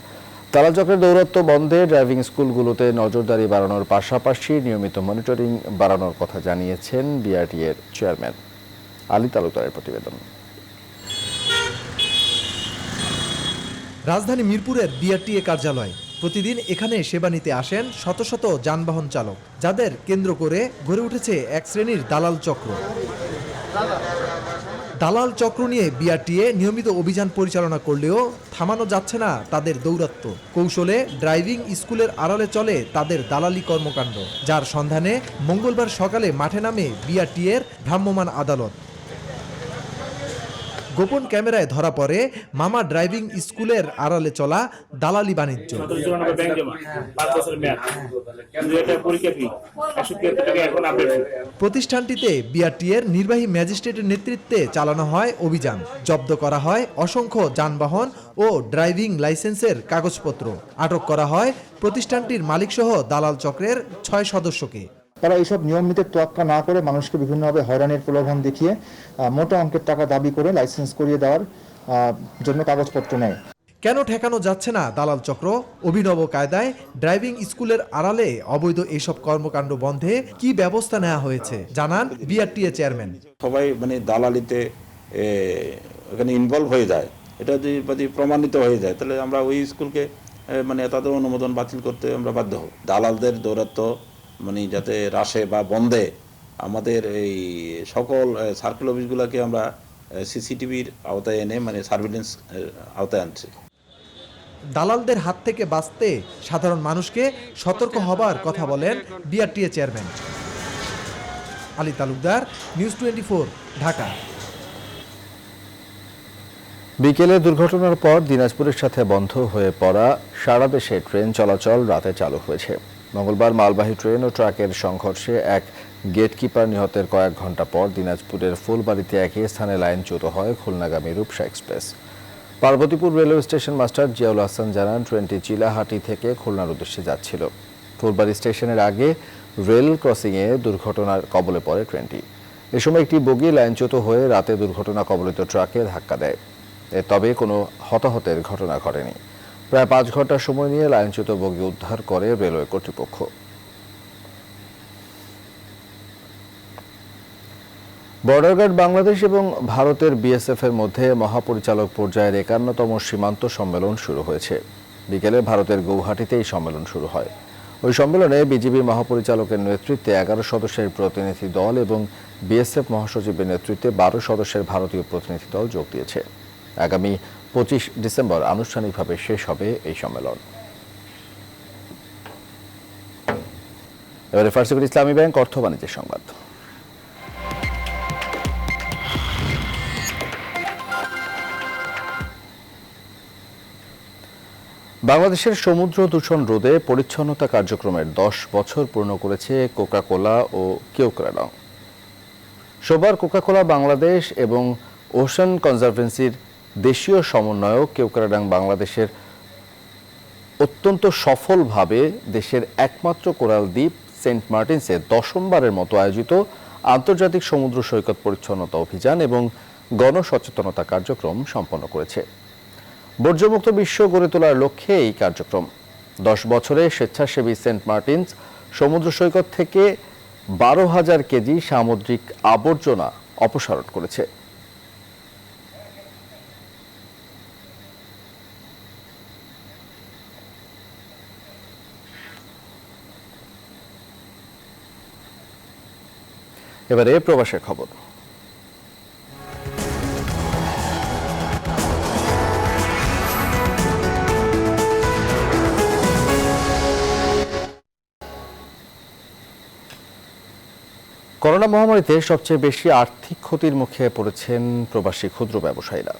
দালাল চক্রের দৌরাত্ম্য বন্ধে ড্রাইভিং স্কুলগুলোতে নজরদারি বাড়ানোর পাশাপাশি নিয়মিত মনিটরিং বাড়ানোর কথা জানিয়েছেন বিআরটি এর চেয়ারম্যান। আলী তালুকদারের প্রতিবেদন। রাজধানী মিরপুরের বিআরটিএ কার্যালয়। প্রতিদিন এখানে সেবা নিতে আসেন শত শত যানবাহন চালক, যাদের কেন্দ্র করে গড়ে উঠেছে এক শ্রেণীর দালাল চক্র। দালাল চক্র নিয়ে বিআরটিএ নিয়মিত অভিযান পরিচালনা করলেও থামানো যাচ্ছে না তাদের দৌরাত্ম্য। কৌশলে ড্রাইভিং স্কুলের আড়ালে চলে তাদের দালালি কর্মকাণ্ড, যার সন্ধানে মঙ্গলবার সকালে মাঠে নামে বিআরটিএর ভ্রাম্যমাণ আদালত। গোপন ক্যামেরায় ধরা পড়ে মামা ড্রাইভিং স্কুলের আড়ালে চলা দালালি বাণিজ্য। প্রতিষ্ঠানটিতে বিআরটিএর নির্বাহী ম্যাজিস্ট্রেটের নেতৃত্বে চালানো হয় অভিযান। জব্দ করা হয় অসংখ্য যানবাহন ও ড্রাইভিং লাইসেন্সের কাগজপত্র। আটক করা হয় প্রতিষ্ঠানটির মালিকসহ দালাল চক্রের 6 সদস্যকে। তারা এইসব নিয়ম নীতির তোয়াক্কা না করে মানুষকে বিভিন্নভাবে হয়রানির প্রলোভন দেখিয়ে মোটা অঙ্কের টাকা দাবি করে লাইসেন্স করিয়ে দেওয়ার জন্য কাগজপত্র নেয়। কেন ঠেকানো যাচ্ছে না দালাল চক্র? অভিনব কায়দায় ড্রাইভিং স্কুলের আড়ালে অবৈধ এইসব কর্মকাণ্ড বন্ধে কি ব্যবস্থা নেওয়া হয়েছে জানান বিআরটিএ চেয়ারম্যান। সবাই দালালিতে এখানে ইনভলভ হয়ে যায়, এটা যদি প্রমাণিত হয়ে যায় তাহলে আমরা ওই স্কুলকে তাদের অনুমোদন বাতিল করতে আমরা বাধ্য হব। দালালদের দৌরাত্ম্য যাতে হ্রাসে বা বন্ধে আমাদের এই সকল সার্কেল অফিসগুলোকে আমরা সিসিটিভির আওতায় এনে সার্ভিলেন্স আওতায় আনছি। দালালদের হাত থেকে বাঁচতে সাধারণ মানুষকে সতর্ক হবার কথা বলেন BRTA chairman. Ali Talukdar, news 24, Dhaka. বিকেলে দুর্ঘটনার পর দিনাজপুরের সাথে বন্ধ হয়ে পড়া সারা দেশে ট্রেন চলাচল রাতে চালু হয়েছে। মঙ্গলবার মালবাহী ট্রেন ও ট্রাকের সংঘর্ষে এক গেটকিপার নিহতের কয়েক ঘন্টা পর দিনাজপুরের ফুলবাড়িতে একই স্থানে লাইনচ্যুত হয় খুলনাগামী Rupsha express. Parbatipur railway station master Ziaul Hasan জানান, ট্রেনটি চিলাহাটি থেকে খুলনার উদ্দেশ্যে যাচ্ছিল। ফুলবাড়ি স্টেশনের আগে রেল ক্রসিংয়ে দুর্ঘটনার কবলে পড়ে ট্রেনটি। এ সময় একটি বগি লাইনচ্যুত হয়ে রাতে দুর্ঘটনা কবলিত ট্রাকে ধাক্কা দেয়। তবে কোনো হতাহতের ঘটনা ঘটেনি। প্রায় 5 ঘন্টা সময় নিয়ে লাইনচ্যুত বগি উদ্ধার করে রেলওয়ে কর্তৃপক্ষ। বর্ডার গার্ড বাংলাদেশ এবং ভারতের বিএসএফ এর মধ্যে মহাপরিচালক পর্যায়ের 51তম সীমান্ত সম্মেলন শুরু হয়েছে। বিকেলে ভারতের গৌহাটিতে এই সম্মেলন শুরু হয়। ওই সম্মেলনে বিজিবি মহাপরিচালকের নেতৃত্বে 11 সদস্যের প্রতিনিধি দল এবং বিএসএফ মহাসচিবের নেতৃত্বে 12 সদস্যের ভারতীয় প্রতিনিধি দল যোগ দিয়েছে। আগামী 25 ডিসেম্বর আনুষ্ঠানিকভাবে শেষ হবে এই সম্মেলন। এবারে ফার্স্ট ইসলামী ব্যাংক অর্থ বাণিজ্যের সংবাদ। বাংলাদেশের সমুদ্র দূষণ রোধে পরিচ্ছন্নতা কার্যক্রমের 10 বছর পূর্ণ করেছে কোকা-কোলা ও কিউক্রাডং। সোমবার কোকা-কোলা বাংলাদেশ এবং ওশান কনজারভেন্সির দেশীয় সমন্বয়ক কিউক্রাডং বাংলাদেশের অত্যন্ত সফলভাবে দেশের একমাত্র কোরাল দ্বীপ সেন্ট মার্টিনসে 10মবারের মতো আয়োজিত আন্তর্জাতিক সমুদ্র সৈকত পরিচ্ছন্নতা অভিযান এবং গণসচেতনতা কার্যক্রম সম্পন্ন করেছে। বর্জ্যমুক্ত বিশ্ব গড়ে তোলার লক্ষ্যে এই কার্যক্রম। 10 বছরে স্বেচ্ছাসেবী সেন্ট মার্টিনস সমুদ্র সৈকত থেকে 12,000 কেজি সামুদ্রিক আবর্জনা অপসারণ করেছে। এবারে প্রবাসের খবর। করোনা মহামারীতে সবচেয়ে বেশি আর্থিক ক্ষতির মুখে পড়েছেন প্রবাসী ক্ষুদ্র ব্যবসায়ীরা।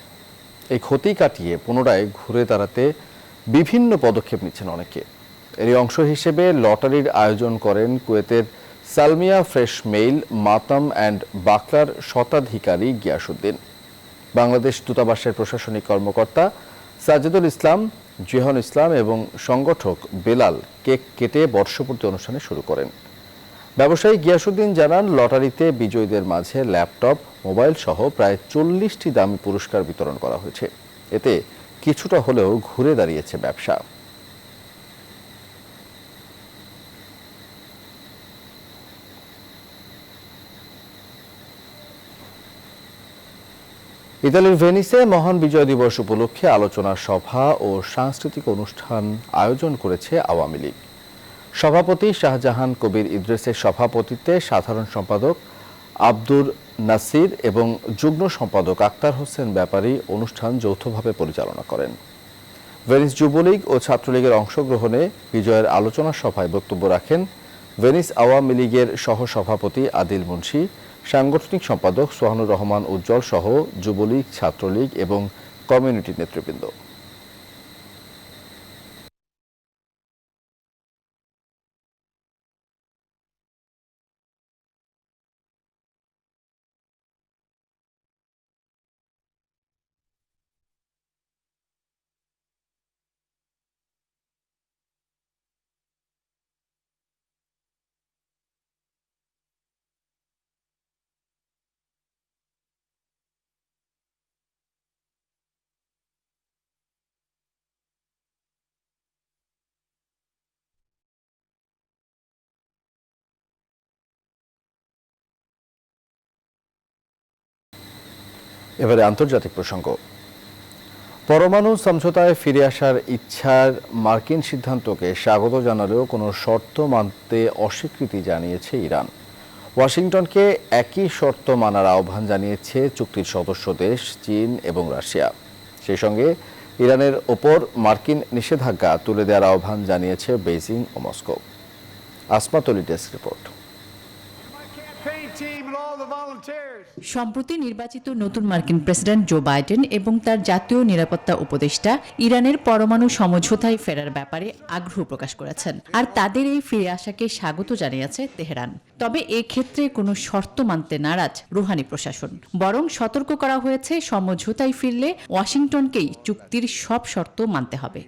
এই ক্ষতি কাটিয়ে পুনরায় ঘুরে দাঁড়াতে বিভিন্ন পদক্ষেপ নিচ্ছেন অনেকে। এরই অংশ হিসেবে লটারির আয়োজন করেন কুয়েতের সালমিয়া ফ্রেশ মেইল মাতাম অ্যান্ড বাকলার শতাধিকারী গিয়াসউদ্দিন। বাংলাদেশ দূতাবাসের প্রশাসনিক কর্মকর্তা সাজিদুল ইসলাম, জিহান ইসলাম এবং সংগঠক বেলাল কেক কেটে বর্ষপূর্তি অনুষ্ঠানে শুরু করেন। ব্যবসায়ী গিয়াসউদ্দিন জানান, লটারিতে বিজয়ীদের মাঝে ল্যাপটপ, মোবাইল সহ প্রায় 40টি দামি পুরস্কার বিতরণ করা হয়েছে। এতে কিছুটা হলেও ঘুরে দাঁড়িয়েছে ব্যবসা। ইতালির ভেনিসে মহান বিজয় দিবস উপলক্ষে আলোচনা সভা ও সাংস্কৃতিক অনুষ্ঠান আয়োজন করেছে আওয়ামী লীগ। সভাপতি শাহজাহান কবির ইদ্রিসের সভাপতিত্বে সাধারণ সম্পাদক আব্দুর নাসির এবং যুগ্ম সম্পাদক আক্তার হোসেন ব্যাপারী অনুষ্ঠান যৌথভাবে পরিচালনা করেন। ভেনিস যুবলীগ ও ছাত্রলীগের অংশগ্রহণে বিজয়ের আলোচনা সভায় বক্তব্য রাখেন ভেনিস আওয়ামী লীগের সহসভাপতি আদিল মুন্সি, সাংগঠনিক সম্পাদক সোহানুর রহমান উজ্জ্বল সহ যুবলীগ, ছাত্রলীগ এবং কমিউনিটি নেতৃবৃন্দ। এবারে আন্তর্জাতিক প্রসঙ্গ। পরমাণু সমঝোতায় ফিরে আসার ইচ্ছার মার্কিন সিদ্ধান্তকে স্বাগত জানালেও কোনো শর্ত মানতে অস্বীকৃতি জানিয়েছে ইরান। ওয়াশিংটনকে একই শর্ত মানার আহ্বান জানিয়েছে চুক্তির সদস্য দেশ চীন এবং রাশিয়া। সেই সঙ্গে ইরানের ওপর মার্কিন নিষেধাজ্ঞা তুলে দেওয়ার আহ্বান জানিয়েছে বেইজিং ও Moscow. Asmat Ali desk report. সম্প্রতি নির্বাচিত নতুন মার্কিন প্রেসিডেন্ট জো বাইডেন এবং তার জাতীয় নিরাপত্তা উপদেষ্টা ইরানের পরমাণু সমঝোতায় ফেরার ব্যাপারে আগ্রহ প্রকাশ করেছেন, আর তাদের এই ফিরে আসাকে স্বাগত জানিয়েছে তেহরান। তবে এক্ষেত্রে কোনো শর্ত মানতে নারাজ রুহানি প্রশাসন। বরং সতর্ক করা হয়েছে, সমঝোতায় ফিরলে ওয়াশিংটনকেই চুক্তির সব শর্ত মানতে হবে।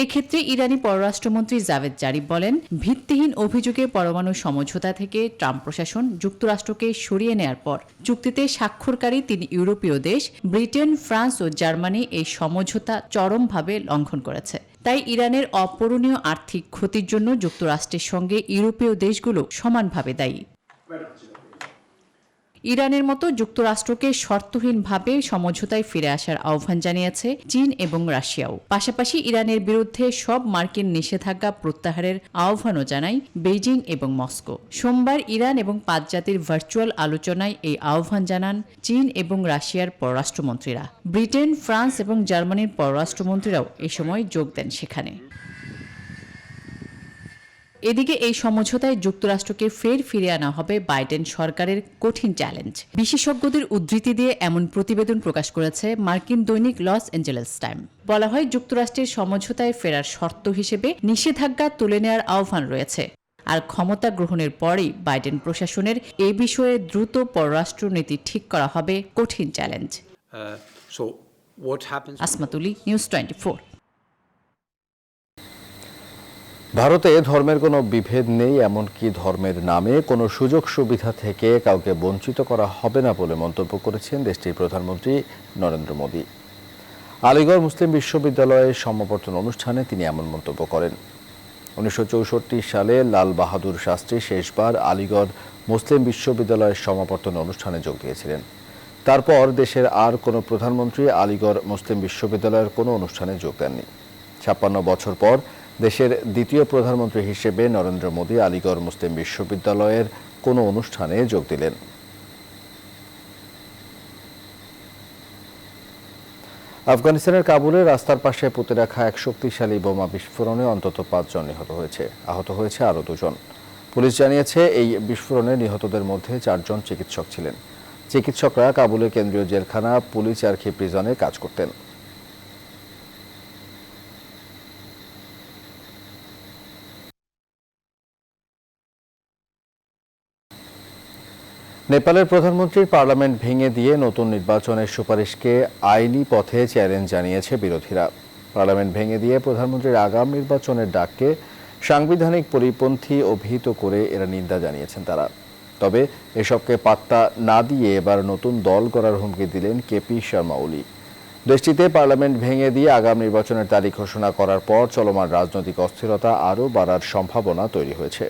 এক্ষেত্রে ইরানি পররাষ্ট্রমন্ত্রী জাভেদ জারিফ বলেন, ভিত্তিহীন অভিযোগে পরমাণু সমঝোতা থেকে ট্রাম্প প্রশাসন যুক্তরাষ্ট্রকে সরিয়ে নেয়ার পর চুক্তিতে স্বাক্ষরকারী 3 ইউরোপীয় দেশ ব্রিটেন, ফ্রান্স ও জার্মানি এই সমঝোতা চরমভাবে লঙ্ঘন করেছে। তাই ইরানের অপূরণীয় আর্থিক ক্ষতির জন্য যুক্তরাষ্ট্রের সঙ্গে ইউরোপীয় দেশগুলো সমানভাবে দায়ী। ইরানের মতো যুক্তরাষ্ট্রকে শর্তহীনভাবে সমঝোতায় ফিরে আসার আহ্বান জানিয়েছে চীন এবং রাশিয়াও। পাশাপাশি ইরানের বিরুদ্ধে সব মার্কিন নিষেধাজ্ঞা প্রত্যাহারের আহ্বানও জানায় বেইজিং এবং মস্কো। সোমবার ইরান এবং 5 জাতির ভার্চুয়াল আলোচনায় এই আহ্বান জানান চীন এবং রাশিয়ার পররাষ্ট্রমন্ত্রীরা। ব্রিটেন, ফ্রান্স এবং জার্মানির পররাষ্ট্রমন্ত্রীরাও এ সময় যোগ দেন সেখানে। এদিকে এই সমঝোতায় যুক্তরাষ্ট্রকে ফিরে আনা হবে বাইডেন সরকারের কঠিন চ্যালেঞ্জ। বিশেষজ্ঞদের উদ্ধৃতি দিয়ে এমন প্রতিবেদন প্রকাশ করেছে মার্কিন দৈনিক লস অ্যাঞ্জেলেস টাইম। বলা হয়, যুক্তরাষ্ট্রের সমঝোতায় ফেরার শর্ত হিসেবে নিষেধাজ্ঞা তুলে নেওয়ার আহ্বান রয়েছে, আর ক্ষমতা গ্রহণের পরেই বাইডেন প্রশাসনের এ বিষয়ে দ্রুত পররাষ্ট্রনীতি ঠিক করা হবে কঠিন চ্যালেঞ্জ। আসমাতুলি, নিউজ 24। ভারতে ধর্মের কোনো বিভেদ নেই, এমনকি ধর্মের নামে কোনো সুযোগ সুবিধা থেকে কাউকে বঞ্চিত করা হবে না বলে মন্তব্য করেছেন দেশটির প্রধানমন্ত্রী নরেন্দ্র মোদী। আলিগড় মুসলিম বিশ্ববিদ্যালয়ের সমাবর্তন অনুষ্ঠানে তিনি এমন মন্তব্য করেন। 1964 সালে লাল বাহাদুর শাস্ত্রী শেষবার আলিগড় মুসলিম বিশ্ববিদ্যালয়ের সমাবর্তন অনুষ্ঠানে যোগ দিয়েছিলেন। তারপর দেশের আর কোনো প্রধানমন্ত্রী আলিগড় মুসলিম বিশ্ববিদ্যালয়ের কোনো অনুষ্ঠানে যোগ দেননি। 56 বছর পর দেশের দ্বিতীয় প্রধানমন্ত্রী হিসেবে নরেন্দ্র মোদী আলিগড় মুসলিম বিশ্ববিদ্যালয়ের কোনো অনুষ্ঠানে যোগ দিলেন। আফগানিস্তানের কাবুলে রাস্তার পাশে পুঁতে রাখা এক শক্তিশালী বোমা বিস্ফোরণে অন্তত 5 জন নিহত হয়েছে, আহত হয়েছে আরও 2 জন। পুলিশ জানিয়েছে, এই বিস্ফোরণে নিহতদের মধ্যে 4 জন চিকিৎসক ছিলেন। চিকিৎসকরা কাবুলের কেন্দ্রীয় জেলখানা পুলিশ আরকি প্রিজনে কাজ করতেন। নেপালের প্রধানমন্ত্রীর পার্লামেন্ট ভেঙে দিয়ে নতুন নির্বাচনের সুপারিশকে আইনি পথে চ্যালেঞ্জ জানিয়েছে বিরোধীরা। পার্লামেন্ট ভেঙে দিয়ে প্রধানমন্ত্রীর আগাম নির্বাচনের ডাককে সাংবিধানিক পরিপন্থী অভিহিত করে এরা নিন্দা জানিয়েছেন তারা। তবে এসবকে পাত্তা না দিয়ে এবার নতুন দল গড়ার হুমকি দিলেন কেপি শর্মা ওলি। দেশটিতে পার্লামেন্ট ভেঙে দিয়ে আগাম নির্বাচনের তারিখ ঘোষণা করার পর চলমান রাজনৈতিক অস্থিরতা আরও বাড়ার সম্ভাবনা তৈরি হয়েছে।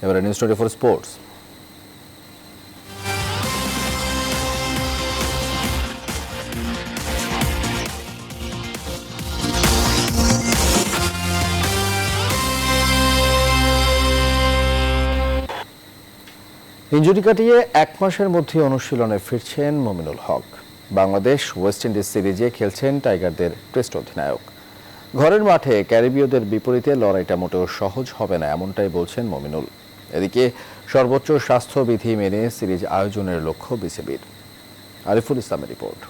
এবারে নিউজ 24 স্পোর্টস। ইনজুরি কাটিয়ে 1 মাসের মধ্যে অনুশীলনে ফিরছেন মুমিনুল হক। বাংলাদেশ ওয়েস্ট ইন্ডিজ সিরিজে খেলছেন টাইগারদের টেস্ট অধিনায়ক। ঘরের মাঠে ক্যারিবীয়দের বিপরীতে লড়াইটা মোটেও সহজ হবে না, এমনটাই বলছেন মমিনুল। এদিকে সর্বোচ্চ স্বাস্থ্যবিধি মেনে সিরিজ আয়োজনের লক্ষ্য বিসিবির। আরিফুল ইসলামের রিপোর্ট।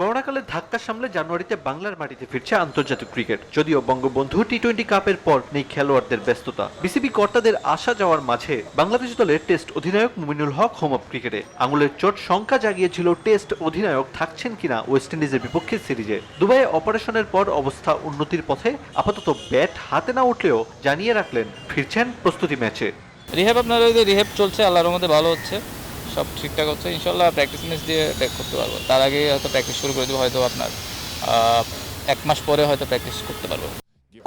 করোনাকালের ধাক্কা সামলে জানুয়ারিতে বাংলার মাটিতে ফিরছে আন্তর্জাতিক ক্রিকেট। যদিও বঙ্গবন্ধু টি-20 কাপের পর নেই খেলোয়াড়দের ব্যস্ততা। বিসিবি কর্তাদের আসা যাওয়ার মাঝে বাংলাদেশ দলের টেস্ট অধিনায়ক মুমিনুল হক হোম অফ ক্রিকেটে। আঙুলের চোট শঙ্কা জাগিয়েছিল টেস্ট অধিনায়ক থাকছেন কিনা ওয়েস্ট ইন্ডিজের বিপক্ষে সিরিজে। দুবাইয়ে অপারেশনের পর অবস্থা উন্নতির পথে, আপাতত ব্যাট হাতে না উঠলেও জানিয়ে রাখলেন ফিরছেন প্রস্তুতি ম্যাচে। রিহ্যাব আপনার রিহ্যাব চলছে, আল্লাহর রহমতে ভালো হচ্ছে, সব ঠিকঠাক হচ্ছে। ইনশাল্লাহ প্র্যাকটিস ম্যাচ দিয়ে ব্যাক করতে পারবো। তার আগে হয়তো প্র্যাকটিস শুরু করে দেবো, হয়তো আপনার 1 মাস পরে হয়তো প্র্যাকটিস করতে পারবো।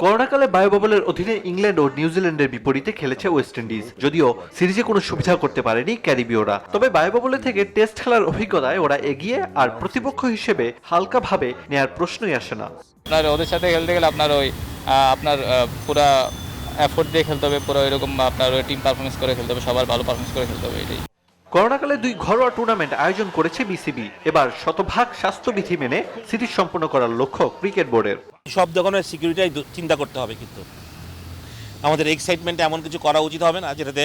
করোনাকালে বায়োবাবলের অধীনে ইংল্যান্ড ও নিউজিল্যান্ডের বিপরীতে খেলেছে ওয়েস্ট ইন্ডিজ। যদিও সিরিজে কোনো সুবিধা করতে পারেনি ক্যারিবীয়রা, তবে বায়োবাবলে থেকে টেস্ট খেলার অভিজ্ঞতায় ওরা এগিয়ে, আর প্রতিপক্ষ হিসেবে হালকাভাবে নেয়ার প্রশ্নই আসে না। আপনার ওদের সাথে খেলতে গেলে আপনার আপনার পুরা এফোর্ট দিয়ে খেলতে হবে, পুরো এরকম আপনার টিম পারফরমেন্স করে খেলতে হবে, সবার ভালো পারফরমেন্স করে খেলতে হবে। এটাই করোনাকালে 2 ঘরোয়া টুর্নামেন্ট আয়োজন করেছে বিসিবি। এবার শতভাগ স্বাস্থ্যবিধি মেনে সিরিজ সম্পন্ন করার লক্ষ্য ক্রিকেট বোর্ডের। সব ধরনের সিকিউরিটি চিন্তা করতে হবে, কিন্তু আমাদের এক্সাইটমেন্টে এমন কিছু করা উচিত হবে না যেটাতে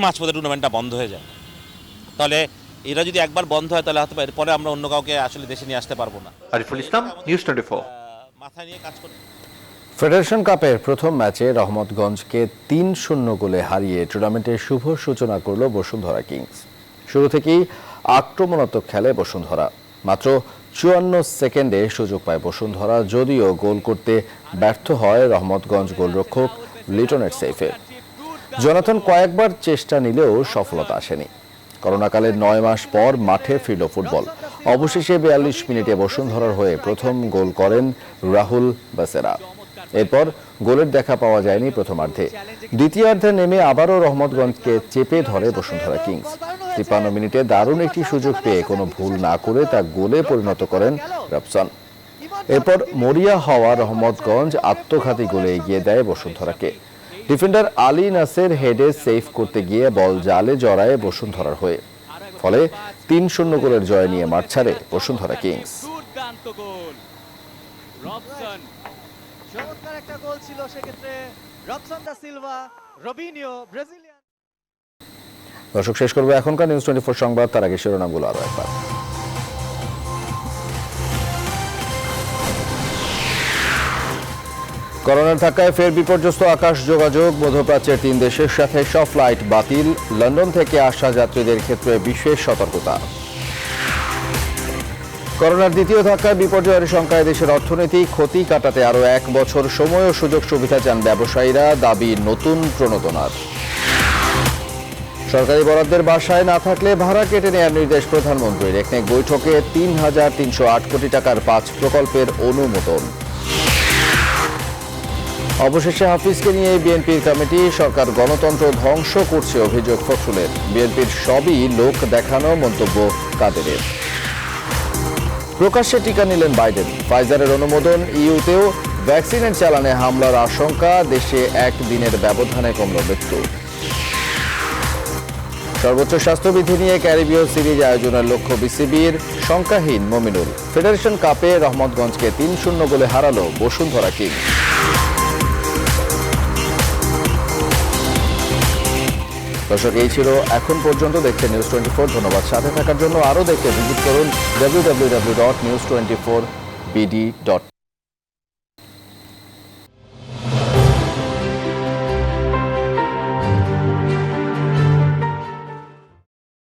মাঝপথে টুর্নামেন্টটা বন্ধ হয়ে যায়। তাহলে এরা যদি একবার বন্ধ হয় তাহলে হয়তো এরপরে আমরা অন্য কাউকে আসলে দেশে নিয়ে আসতে পারবো না। আরিফুল ইসলাম, নিউজ 24। মাথায় নিয়ে কাজ করতে। ফেডারেশন কাপের প্রথম ম্যাচে রহমতগঞ্জকে 3-0 গোলে হারিয়ে টুর্নামেন্টের শুভ সূচনা করল বসুন্ধরা কিংস। শুরু থেকেই আক্রমণাত্মক খেলে বসুন্ধরা। মাত্র 54 সেকেন্ডে সুযোগ পায় বসুন্ধরা, যদিও গোল করতে ব্যর্থ হয় রহমতগঞ্জ গোলরক্ষক লিটনের সেফে। জোনাথন কয়েকবার চেষ্টা নিলেও সফলতা আসেনি। করোনাকালের 9 মাস পর মাঠে ফিরল ফুটবল। অবশেষে 42 মিনিটে বসুন্ধরার হয়ে প্রথম গোল করেন রাহুল বাসেরা। এরপর গোলের দেখা পাওয়া যায়নি প্রথমার্ধে। দ্বিতীয়ার্ধে নেমে আবারও রহমতগঞ্জকে চেপে ধরে বসুন্ধরা কিংস। 53 মিনিটে দারুণ একটি সুযোগ পেয়ে কোনো ভুল না করে তা গোলে পরিণত করেন রবসন। এরপর মরিয়া হওয়া রহমতগঞ্জ আত্মঘাতী গোলে এগিয়ে দেয় বসুন্ধরাকে। ডিফেন্ডার আলী নাসের হেডে সেভ করতে গিয়ে বল জালে জড়ায় বসুন্ধরার হয়ে। ফলে 3-0 গোলের জয় নিয়ে মাঠ ছাড়ে বসুন্ধরা কিংস। চমৎকার একটা গোল ছিল সেক্ষেত্রে রবসন দা সিলভা, রবিনিও ব্রাজিলিয়ান। দর্শক, শেষ করবো এখনকার নিউজ 24 সংবাদ। তার আগে শিরোনামগুলো আরো একবার। করোনার ধাক্কায় ফের বিপর্যস্ত আকাশ যোগাযোগ। মধ্যপ্রাচ্যের 3 দেশের সাথে সব ফ্লাইট বাতিল। লন্ডন থেকে আসা যাত্রীদের ক্ষেত্রে বিশেষ সতর্কতা। করোনার দ্বিতীয় ধাক্কায় বিপর্যয়ের সংখ্যায় দেশের অর্থনীতি। ক্ষতি কাটাতে আরও 1 বছর সময় ও সুযোগ সুবিধা চান ব্যবসায়ীরা, দাবি নতুন প্রণোদনার। সরকারি বরাদ্দের বাসায় না থাকলে ভাড়া কেটে নেওয়ার নির্দেশ প্রধানমন্ত্রীর। একনেক বৈঠকে 3,308 কোটি টাকার 5 প্রকল্পের অনুমোদন। অবশেষে হাফিজকে নিয়ে বিএনপির কমিটি। সরকার গণতন্ত্র ধ্বংস করছে অভিযোগ ফখরুলের। বিএনপির সবই লোক দেখানো, মন্তব্য কাদেরের। প্রকাশ্যে টিকা নিলেন বাইডেন। ফাইজারের অনুমোদন। ইউতেও ভ্যাকসিনের চালানে হামলার আশঙ্কা। দেশে 1 দিনের ব্যবধানে কমল মৃত্যু। সর্বোচ্চ স্বাস্থ্যবিধি নিয়ে ক্যারিবীয় সিরিজ আয়োজনের লক্ষ্য বিসিবির। সংখ্যাহীন মমিনুল। ফেডারেশন কাপে রহমতগঞ্জকে 3-0 গোলে হারালো বসুন্ধরা কিংস। দর্শক, এই ছিল এখন পর্যন্ত। দেখতে নিউজ 24। ধন্যবাদ সাথে থাকার জন্য। আরও দেখতে ভিজিট করুন www.news24bd.com।